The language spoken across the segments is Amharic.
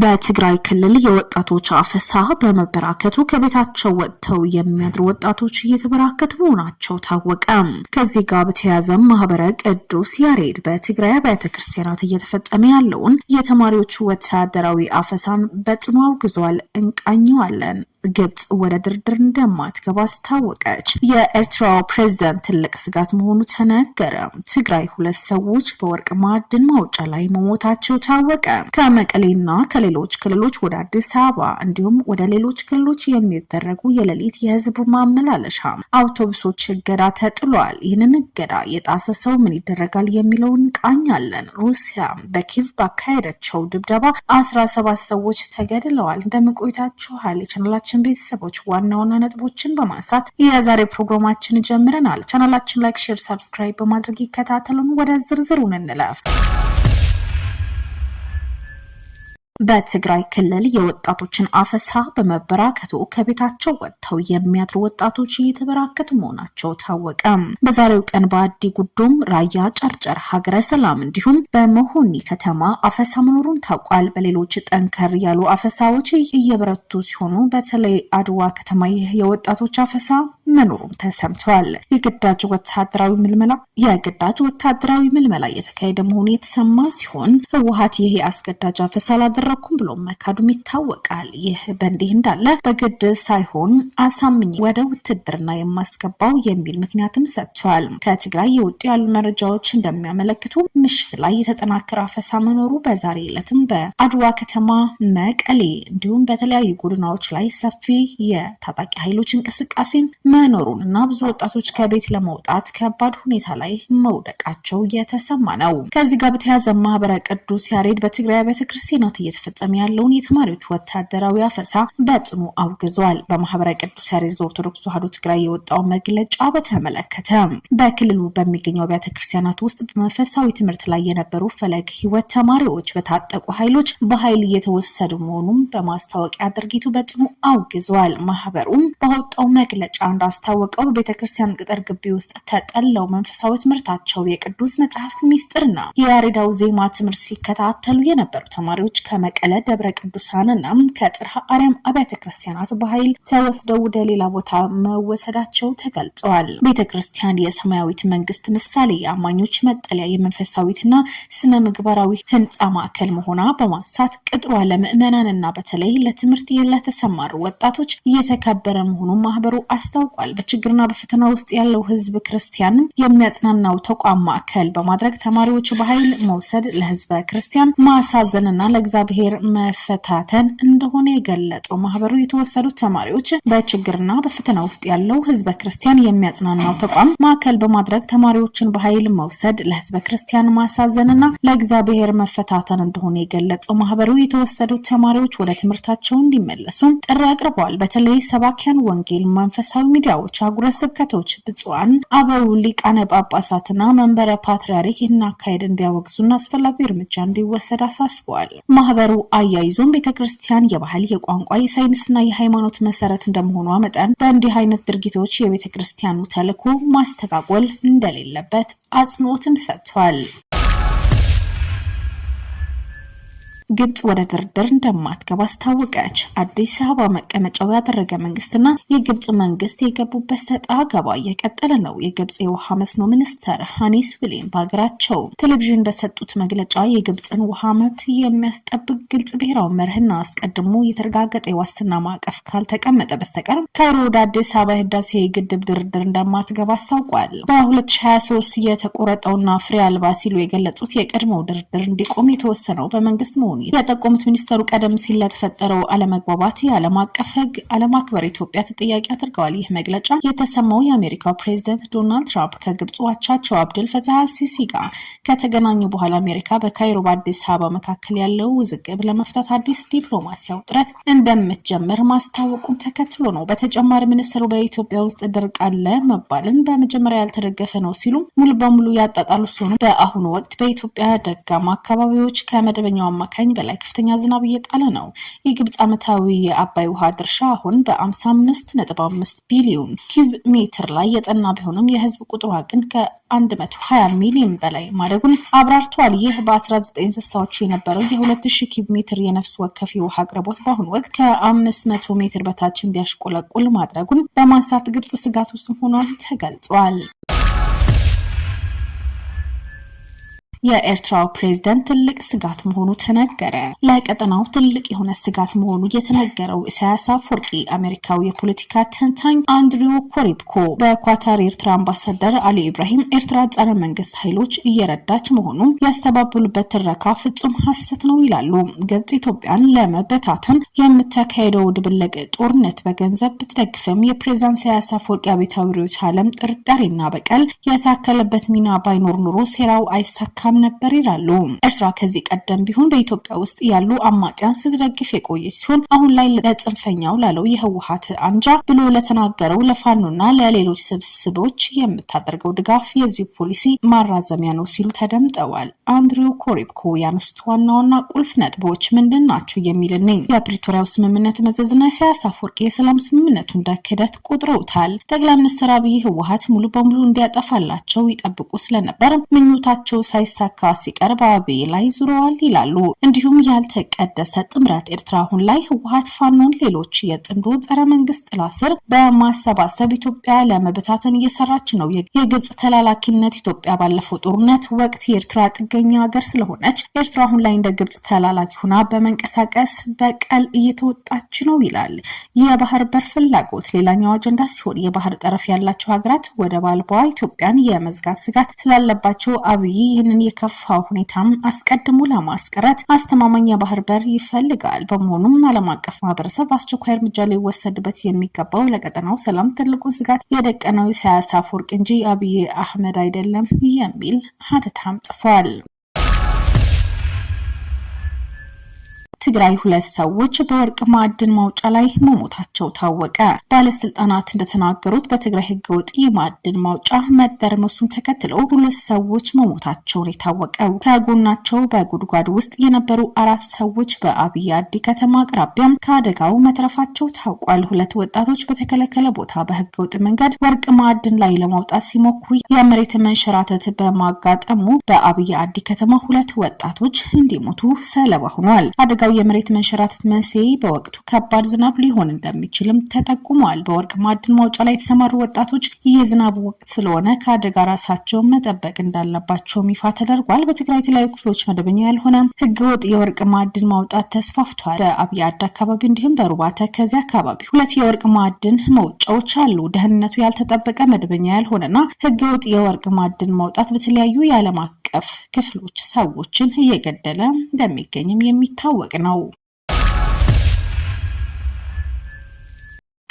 በትግራይ ክልል የወጣቶች አፈሳ በመበራከቱ ከቤታቸው ወጥተው የሚያድሩ ወጣቶች እየተበራከቱ መሆናቸው ታወቀ። ከዚህ ጋር በተያያዘ ማህበረ ቅዱስ ያሬድ በትግራይ አብያተ ክርስቲያናት እየተፈጸመ ያለውን የተማሪዎች ወታደራዊ አፈሳን በጽኑ አውግዟል። እንቃኘዋለን። ግብጽ ወደ ድርድር እንደማትገባ አስታወቀች። የኤርትራው ፕሬዝዳንት ትልቅ ስጋት መሆኑ ተነገረ። ትግራይ 2 ሰዎች በወርቅ ማዕድን ማውጫ ላይ መሞታቸው ታወቀ። ከመቀሌና ከሌሎች ክልሎች ወደ አዲስ አበባ እንዲሁም ወደ ሌሎች ክልሎች የሚደረጉ የሌሊት የህዝብ ማመላለሻ አውቶቡሶች እገዳ ተጥሏል። ይህንን እገዳ የጣሰ ሰው ምን ይደረጋል የሚለውን ቃኛለን። ሩሲያ በኪቭ ባካሄደችው ድብደባ 17 ሰዎች ተገድለዋል። እንደምቆይታችኋል የቻናላችን ቤተሰቦች ዋና ነጥቦችን በማንሳት የዛሬ ፕሮግራማችን ጀምረናል። ቻናላችን ላይክ፣ ሼር፣ ሰብስክራይብ በማድረግ ይከታተሉን። ወደ ዝርዝሩ እንለፍ። በትግራይ ክልል የወጣቶችን አፈሳ በመበራከቱ ከቤታቸው ወጥተው የሚያድሩ ወጣቶች እየተበራከቱ መሆናቸው ታወቀ። በዛሬው ቀን በአዲ ጉዶም፣ ራያ ጨርጨር፣ ሀገረ ሰላም እንዲሁም በመሆኒ ከተማ አፈሳ መኖሩን ታውቋል። በሌሎች ጠንከር ያሉ አፈሳዎች እየበረቱ ሲሆኑ በተለይ አድዋ ከተማ ይህ የወጣቶች አፈሳ መኖሩን ተሰምቷል። የግዳጅ ወታደራዊ ምልመላ እየተካሄደ መሆኑ የተሰማ ሲሆን ህወሓት ይህ አስገዳጅ አፈሳ ላደረኩም ብሎ መካዱም ይታወቃል። ይህ በእንዲህ እንዳለ በግድ ሳይሆን አሳምኝ ወደ ውትድርና የማስገባው የሚል ምክንያትም ሰጥቷል። ከትግራይ የወጡ ያሉ መረጃዎች እንደሚያመለክቱ ምሽት ላይ የተጠናከረ አፈሳ መኖሩ፣ በዛሬ ዕለትም በአድዋ ከተማ፣ መቀሌ እንዲሁም በተለያዩ ጎዳናዎች ላይ ሰፊ የታጣቂ ኃይሎች እንቅስቃሴ መኖሩን እና ብዙ ወጣቶች ከቤት ለመውጣት ከባድ ሁኔታ ላይ መውደቃቸው የተሰማ ነው። ከዚህ ጋር በተያያዘ ማህበረ ቅዱስ ያሬድ በትግራይ ቤተክርስቲያናት እየተፈጸመ ያለውን የተማሪዎች ወታደራዊ አፈሳ በጽኑ አውግዟል። በማህበረ ቅዱስ ያሬድ ኦርቶዶክስ ተዋሕዶ ትግራይ የወጣው መግለጫ በተመለከተ በክልሉ በሚገኘው ቤተክርስቲያናት ውስጥ በመንፈሳዊ ትምህርት ላይ የነበሩ ፈለግ ህይወት ተማሪዎች በታጠቁ ኃይሎች በኃይል እየተወሰዱ መሆኑን በማስታወቂያ ድርጊቱ በጽኑ አውግዟል። ማህበሩም ባወጣው መግለጫ እንዳስታወቀው በቤተክርስቲያን ቅጥር ግቢ ውስጥ ተጠለው መንፈሳዊ ትምህርታቸው የቅዱስ መጽሐፍት ሚስጥርና የያሬዳው ዜማ ትምህርት ሲከታተሉ የነበሩ ተማሪዎች ከመቀለ ደብረ ቅዱሳንና ከጥርሐ አርያም አብያተ ክርስቲያናት በኃይል ተወስደው ወደ ሌላ ቦታ መወሰዳቸው ተገልጸዋል። ቤተክርስቲያን የሰማያዊት መንግስት ምሳሌ የአማኞች መጠለያ የመንፈሳዊትና ስነ ምግባራዊ ህንጻ ማዕከል መሆኗ በማንሳት ቅጥሯ ለምዕመናንና በተለይ ለትምህርት ለተሰማሩ ወጣቶች እየተከበረ መሆኑን ማህበሩ አስታውቋል። በችግርና በፈተና ውስጥ ያለው ህዝብ ክርስቲያን የሚያጽናናው ተቋም ማዕከል በማድረግ ተማሪዎች በኃይል መውሰድ ለህዝበ ክርስቲያን ማሳዘንና ለእግዚአብሔር መፈታተን እንደሆነ የገለጸው ማህበሩ የተወሰዱት ተማሪዎች በችግርና በፈተና ውስጥ ያለው ህዝበ ክርስቲያን የሚያጽናናው ተቋም ማዕከል በማድረግ ተማሪዎችን በኃይል መውሰድ ለህዝበ ክርስቲያን ማሳዘንና ለእግዚአብሔር መፈታተን እንደሆነ የገለጸው ማህበሩ የተወሰዱት ተማሪዎች ወደ ትምህርታቸው እንዲመለሱ ጥሪ አቅርበዋል። በተለይ ሰባኪያን ወንጌል፣ መንፈሳዊ ሚዲያዎች፣ አህጉረ ስብከቶች፣ ብፁዓን አበው ሊቃነ ጳጳሳትና መንበረ ፓትርያርክ ይህን አካሄድ እንዲያወግዙና አስፈላጊ እርምጃ እንዲወሰድ አሳስበዋል። ማህበሩ አያይዞም ቤተክርስቲያን የባህል፣ የቋንቋ፣ የሳይንስና የሃይማኖት መሰረት እንደመሆኗ መጠን በእንዲህ አይነት ድርጊቶች የቤተክርስቲያኑ ተልዕኮ ማስተጓጎል እንደሌለበት አጽንኦትም ሰጥቷል። ግብጽ ወደ ድርድር እንደማትገባ አስታወቀች። አዲስ አበባ መቀመጫው ያደረገ መንግስትና የግብጽ መንግስት የገቡበት ሰጣ ገባ እየቀጠለ ነው። የግብጽ የውሃ መስኖ ሚኒስተር ሃኒስ ዊሊም በሀገራቸው ቴሌቪዥን በሰጡት መግለጫ የግብጽን ውሃ መብት የሚያስጠብቅ ግልጽ ብሔራዊ መርህና አስቀድሞ የተረጋገጠ የዋስትና ማዕቀፍ ካልተቀመጠ በስተቀር ካይሮ ወደ አዲስ አበባ ህዳሴ ግድብ ድርድር እንደማትገባ አስታውቋል። በ2023 የተቆረጠውና ፍሬ አልባ ሲሉ የገለጹት የቀድሞው ድርድር እንዲቆም የተወሰነው በመንግስት መሆኑ የጠቆሙት ሚኒስተሩ ቀደም ሲል ለተፈጠረው አለመግባባት የዓለም አቀፍ ህግ አለማክበር ኢትዮጵያ ተጠያቂ አድርገዋል። ይህ መግለጫ የተሰማው የአሜሪካው ፕሬዝዳንት ዶናልድ ትራምፕ ከግብጽ አቻቸው አብዱል ፈታህ አልሲሲ ጋር ከተገናኙ በኋላ አሜሪካ በካይሮ በአዲስ አበባ መካከል ያለው ውዝግብ ለመፍታት አዲስ ዲፕሎማሲያዊ ጥረት እንደምትጀምር ማስታወቁን ተከትሎ ነው። በተጨማሪ ሚኒስተሩ በኢትዮጵያ ውስጥ ድርቅ አለ መባልን በመጀመሪያ ያልተደገፈ ነው ሲሉ ሙሉ በሙሉ ያጣጣሉ ሲሆኑ በአሁኑ ወቅት በኢትዮጵያ ደጋማ አካባቢዎች ከመደበኛው አማካኝ በላይ ከፍተኛ ዝናብ እየጣለ ነው። የግብጽ ዓመታዊ የአባይ ውሃ ድርሻ አሁን በ55.5 ቢሊዮን ኪዩብ ሜትር ላይ የጠና ቢሆንም የህዝብ ቁጥሯ ግን ከ120 ሚሊዮን በላይ ማደጉን አብራርቷል። ይህ በ1960ዎቹ የነበረው የ2000 ኪዩብ ሜትር የነፍስ ወከፍ የውሃ አቅርቦት በአሁኑ ወቅት ከ500 ሜትር በታች እንዲያሽቆለቁል ማድረጉን በማንሳት ግብጽ ስጋት ውስጥ ሆኗል ተገልጿል። የኤርትራው ፕሬዝዳንት ትልቅ ስጋት መሆኑ ተነገረ። ለቀጠናው ትልቅ የሆነ ስጋት መሆኑ የተነገረው ኢሳያስ አፈወርቂ አሜሪካዊ የፖለቲካ ተንታኝ አንድሪው ኮሪብኮ በኳታር የኤርትራ አምባሳደር አሊ ኢብራሂም ኤርትራ ጸረ መንግስት ኃይሎች እየረዳች መሆኑ ያስተባበሉበት ትረካ ፍጹም ሐሰት ነው ይላሉ። ግብጽ ኢትዮጵያን ለመበታተን የምታካሄደው ድብልቅ ጦርነት በገንዘብ ብትደግፍም የፕሬዝዳንት ኢሳያስ አፈወርቂ አብዮታዊ ርዕዮተ ዓለም ጥርጣሬና በቀል የታከለበት ሚና ባይኖር ኑሮ ሴራው አይሳካ ነበር ይላሉ። ኤርትራ ከዚህ ቀደም ቢሆን በኢትዮጵያ ውስጥ ያሉ አማጽያን ስትደግፍ የቆየች ሲሆን አሁን ላይ ለጽንፈኛው ላለው የህወሓት አንጃ ብሎ ለተናገረው ለፋኖና ለሌሎች ስብስቦች የምታደርገው ድጋፍ የዚህ ፖሊሲ ማራዘሚያ ነው ሲሉ ተደምጠዋል። አንድሪው ኮሪብኮ ያነሱት ዋና ቁልፍ ነጥቦች ምንድን ናቸው የሚልን የፕሪቶሪያው ስምምነት መዘዝና ኢሳያስ አፈወርቂ የሰላም ስምምነቱ እንደ ክህደት ቆጥረውታል። ጠቅላይ ሚኒስትር አብይ ህወሓት ሙሉ በሙሉ እንዲያጠፋላቸው ይጠብቁ ስለነበር ምኞታቸው ሳይሳካ ሲቀር በአብይ ላይ ዙረዋል ይላሉ። እንዲሁም ያልተቀደሰ ጥምረት ኤርትራ አሁን ላይ ህወሓት ፋኖን ሌሎች የጽምዶ ጸረ መንግስት ጥላ ስር በማሰባሰብ ኢትዮጵያ ለመበታተን እየሰራች ነው። የግብጽ ተላላኪነት ኢትዮጵያ ባለፈው ጦርነት ወቅት የኤርትራ ጥገኛ ሀገር ስለሆነች ኤርትራ አሁን ላይ እንደ ግብጽ ተላላኪ ሆና በመንቀሳቀስ በቀል እየተወጣች ነው ይላል። የባህር በር ፍላጎት ሌላኛው አጀንዳ ሲሆን የባህር ጠረፍ ያላቸው ሀገራት ወደብ አልባ ኢትዮጵያን የመዝጋት ስጋት ስላለባቸው አብይ ይህንን የከፋ ሁኔታም አስቀድሞ ለማስቀረት አስተማማኝ የባህር በር ይፈልጋል። በመሆኑም ዓለም አቀፍ ማህበረሰብ አስቸኳይ እርምጃ ሊወሰድበት የሚገባው ለቀጠናው ሰላም ትልቁን ስጋት የደቀነው ኢሳያስ አፈወርቂ እንጂ አብይ አህመድ አይደለም የሚል ሀተታም ጽፏል። ትግራይ 2 ሰዎች በወርቅ ማዕድን ማውጫ ላይ መሞታቸው ታወቀ። ባለስልጣናት እንደተናገሩት በትግራይ ህገወጥ የማዕድን ማውጫ መደርመሱን ተከትሎ 2 ሰዎች መሞታቸውን የታወቀው ከጎናቸው በጉድጓድ ውስጥ የነበሩ 4 ሰዎች በአብይ አዲ ከተማ አቅራቢያ ከአደጋው መትረፋቸው ታውቋል። 2 ወጣቶች በተከለከለ ቦታ በህገወጥ መንገድ ወርቅ ማዕድን ላይ ለማውጣት ሲሞክሩ የመሬት መንሸራተት በማጋጠሙ በአብይ አዲ ከተማ 2 ወጣቶች እንዲሞቱ ሰለባ ሆኗል። አደጋው የመሬት መንሸራተት መንስኤ በወቅቱ ከባድ ዝናብ ሊሆን እንደሚችልም ተጠቁሟል። በወርቅ ማዕድን ማውጫ ላይ የተሰማሩ ወጣቶች የዝናብ ወቅት ስለሆነ ከአደጋ ራሳቸውን መጠበቅ እንዳለባቸው ይፋ ተደርጓል። በትግራይ የተለያዩ ክፍሎች መደበኛ ያልሆነ ህገወጥ የወርቅ ማዕድን ማውጣት ተስፋፍቷል። በአብይ አዲ አካባቢ እንዲሁም በሩባተ ከዚያ አካባቢ 2 የወርቅ ማዕድን ማውጫዎች አሉ። ደህንነቱ ያልተጠበቀ መደበኛ ያልሆነና ህገወጥ የወርቅ ማዕድን ማውጣት በተለያዩ የዓለም አቀፍ ክፍሎች ሰዎችን እየገደለ እንደሚገኝም የሚታወቅ ነው።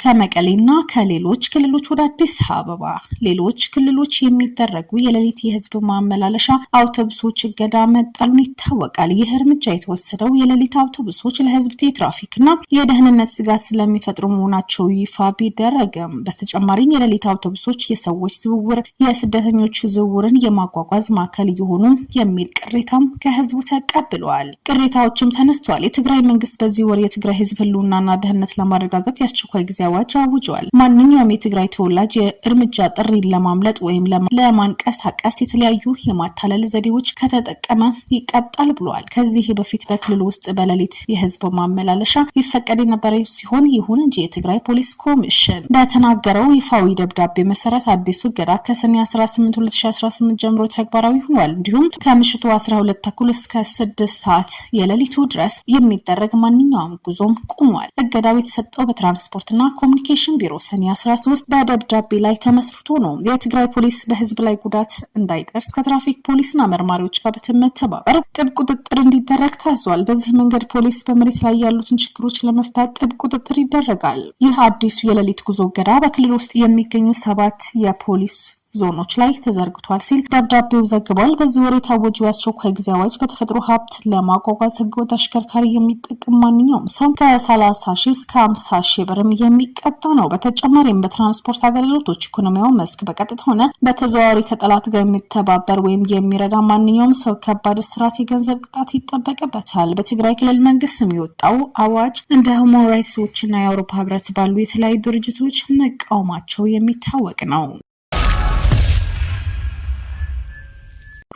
ከመቀሌና ከሌሎች ክልሎች ወደ አዲስ አበባ ሌሎች ክልሎች የሚደረጉ የሌሊት የህዝብ ማመላለሻ አውቶቡሶች እገዳ መጣሉን ይታወቃል። ይህ እርምጃ የተወሰደው የሌሊት አውቶቡሶች ለህዝብ የትራፊክና የደህንነት ስጋት ስለሚፈጥሩ መሆናቸው ይፋ ቢደረግም በተጨማሪም የሌሊት አውቶቡሶች የሰዎች ዝውውር፣ የስደተኞች ዝውውርን የማጓጓዝ ማዕከል የሆኑ የሚል ቅሬታም ከህዝቡ ተቀብለዋል። ቅሬታዎችም ተነስተዋል። የትግራይ መንግስት በዚህ ወር የትግራይ ህዝብ ህልውናና ደህንነት ለማረጋገጥ ያስቸኳይ ጊዜ አዋጅ አውጇል። ማንኛውም የትግራይ ተወላጅ የእርምጃ ጥሪን ለማምለጥ ወይም ለማንቀሳቀስ የተለያዩ የማታለል ዘዴዎች ከተጠቀመ ይቀጣል ብሏል። ከዚህ በፊት በክልሉ ውስጥ በሌሊት የህዝብ ማመላለሻ ይፈቀድ የነበረ ሲሆን ይሁን እንጂ የትግራይ ፖሊስ ኮሚሽን በተናገረው ይፋዊ ደብዳቤ መሰረት አዲሱ እገዳ ከሰኔ 18 2018 ጀምሮ ተግባራዊ ሆኗል። እንዲሁም ከምሽቱ 12 ተኩል እስከ 6 ሰዓት የሌሊቱ ድረስ የሚደረግ ማንኛውም ጉዞም ቆሟል። እገዳው የተሰጠው በትራንስፖርትና ኮሙኒኬሽን ቢሮ ሰኔ 13 በደብዳቤ ላይ ተመስርቶ ነው። የትግራይ ፖሊስ በህዝብ ላይ ጉዳት እንዳይደርስ ከትራፊክ ፖሊስና መርማሪዎች ጋር በመተባበር ጥብቅ ቁጥጥር እንዲደረግ ታዟል። በዚህ መንገድ ፖሊስ በመሬት ላይ ያሉትን ችግሮች ለመፍታት ጥብቅ ቁጥጥር ይደረጋል። ይህ አዲሱ የሌሊት ጉዞ እገዳ በክልል ውስጥ የሚገኙ 7 የፖሊስ ዞኖች ላይ ተዘርግቷል ሲል ደብዳቤው ዘግቧል። በዚህ ወር የታወጀው የአስቸኳይ ጊዜ አዋጅ በተፈጥሮ ሀብት ለማጓጓዝ ህገወጥ አሽከርካሪ የሚጠቀም ማንኛውም ሰው ከ30 ሺህ እስከ 50 ሺህ ብርም የሚቀጣ ነው። በተጨማሪም በትራንስፖርት አገልግሎቶች ኢኮኖሚያዊ መስክ በቀጥታ ሆነ በተዘዋዋሪ ከጠላት ጋር የሚተባበር ወይም የሚረዳ ማንኛውም ሰው ከባድ እስራት፣ የገንዘብ ቅጣት ይጠበቅበታል። በትግራይ ክልል መንግስት የሚወጣው አዋጅ እንደ ሁማን ራይትስ ዎችና የአውሮፓ ህብረት ባሉ የተለያዩ ድርጅቶች መቃወማቸው የሚታወቅ ነው።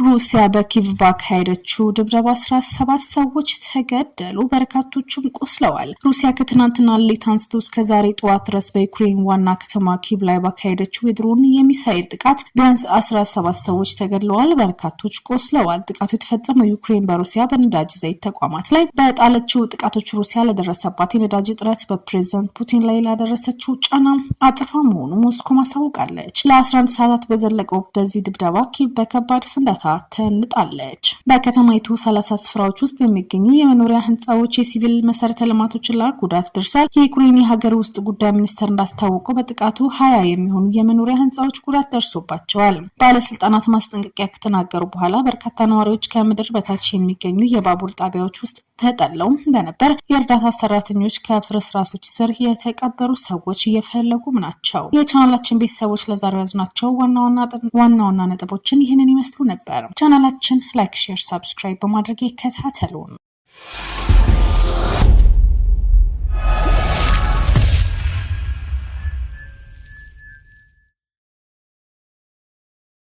ሩሲያ በኪቭ ባካሄደችው ድብደባ 17 ሰዎች ተገደሉ፣ በርካቶችም ቆስለዋል። ሩሲያ ከትናንትና ሌሊት አንስቶ እስከ ዛሬ ጠዋት ድረስ በዩክሬን ዋና ከተማ ኪቭ ላይ ባካሄደችው የድሮን የሚሳኤል ጥቃት ቢያንስ 17 ሰዎች ተገድለዋል፣ በርካቶች ቆስለዋል። ጥቃቱ የተፈጸመው ዩክሬን በሩሲያ በነዳጅ ዘይት ተቋማት ላይ በጣለችው ጥቃቶች ሩሲያ ለደረሰባት የነዳጅ እጥረት በፕሬዝዳንት ፑቲን ላይ ላደረሰችው ጫና አጥፋ መሆኑ ሞስኮ ማሳወቃለች። ለ11 ሰዓታት በዘለቀው በዚህ ድብደባ ኪቭ በከባድ ፍንዳታ ተንጣለች። በከተማይቱ 30 ስፍራዎች ውስጥ የሚገኙ የመኖሪያ ህንጻዎች፣ የሲቪል መሰረተ ልማቶች ላይ ጉዳት ደርሷል። የዩክሬን የሀገር ውስጥ ጉዳይ ሚኒስቴር እንዳስታወቀው በጥቃቱ 20 የሚሆኑ የመኖሪያ ህንጻዎች ጉዳት ደርሶባቸዋል። ባለስልጣናት ማስጠንቀቂያ ከተናገሩ በኋላ በርካታ ነዋሪዎች ከምድር በታች የሚገኙ የባቡር ጣቢያዎች ውስጥ ተጠለው እንደነበር የእርዳታ ሰራተኞች ከፍርስራሾች ስር የተቀበሩ ሰዎች እየፈለጉም ናቸው። የቻናላችን ቤተሰቦች ለዛሬው ያዝናቸው ዋና ዋና ነጥቦችን ይህንን ይመስሉ ነበር። ቻናላችን ላይክ፣ ሼር፣ ሰብስክራይብ በማድረግ ይከታተሉን።